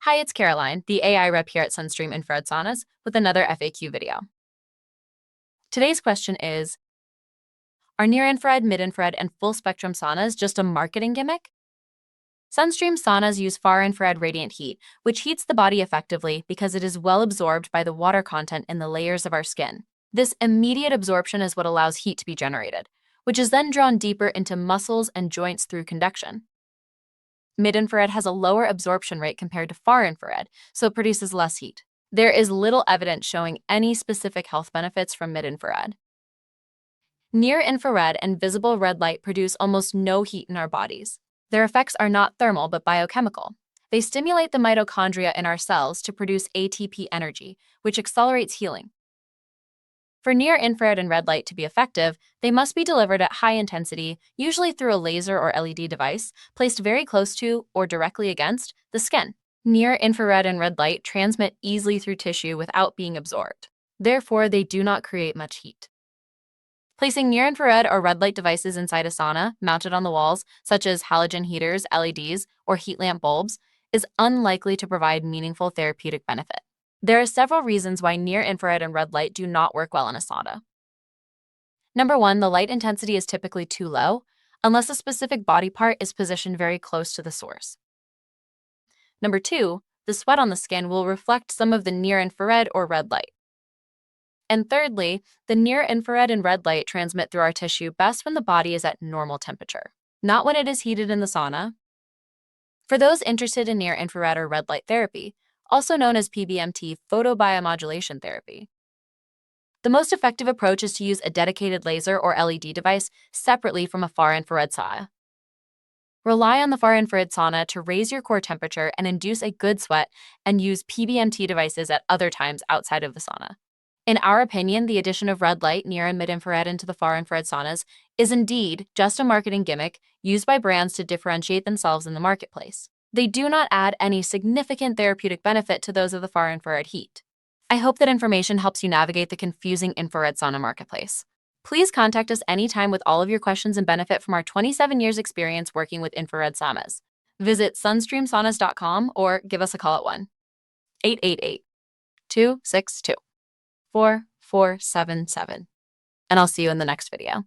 Hi, it's Caroline, the AI rep here at Sunstream Infrared Saunas, with another FAQ video. Today's question is, are near-infrared, mid-infrared, and full-spectrum saunas just a marketing gimmick? Sunstream saunas use far-infrared radiant heat, which heats the body effectively because it is well absorbed by the water content in the layers of our skin. This immediate absorption is what allows heat to be generated, which is then drawn deeper into muscles and joints through conduction. Mid-infrared has a lower absorption rate compared to far-infrared, so it produces less heat. There is little evidence showing any specific health benefits from mid-infrared. Near-infrared and visible red light produce almost no heat in our bodies. Their effects are not thermal but biochemical. They stimulate the mitochondria in our cells to produce ATP energy, which accelerates healing. For near-infrared and red light to be effective, they must be delivered at high intensity, usually through a laser or LED device, placed very close to or directly against the skin. Near-infrared and red light transmit easily through tissue without being absorbed. Therefore, they do not create much heat. Placing near-infrared or red light devices inside a sauna, mounted on the walls, such as halogen heaters, LEDs, or heat lamp bulbs, is unlikely to provide meaningful therapeutic benefit. There are several reasons why near-infrared and red light do not work well in a sauna. Number one, the light intensity is typically too low, unless a specific body part is positioned very close to the source. Number two, the sweat on the skin will reflect some of the near-infrared or red light. And thirdly, the near-infrared and red light transmit through our tissue best when the body is at normal temperature, not when it is heated in the sauna. For those interested in near-infrared or red light therapy, also known as PBMT, photobiomodulation therapy, the most effective approach is to use a dedicated laser or LED device separately from a far-infrared sauna. Rely on the far-infrared sauna to raise your core temperature and induce a good sweat, and use PBMT devices at other times outside of the sauna. In our opinion, the addition of red light, near and mid-infrared into the far-infrared saunas is indeed just a marketing gimmick used by brands to differentiate themselves in the marketplace. They do not add any significant therapeutic benefit to those of the far-infrared heat. I hope that information helps you navigate the confusing infrared sauna marketplace. Please contact us anytime with all of your questions and benefit from our 27 years experience working with infrared saunas. Visit sunstreamsaunas.com or give us a call at 1-888-262-4477. And I'll see you in the next video.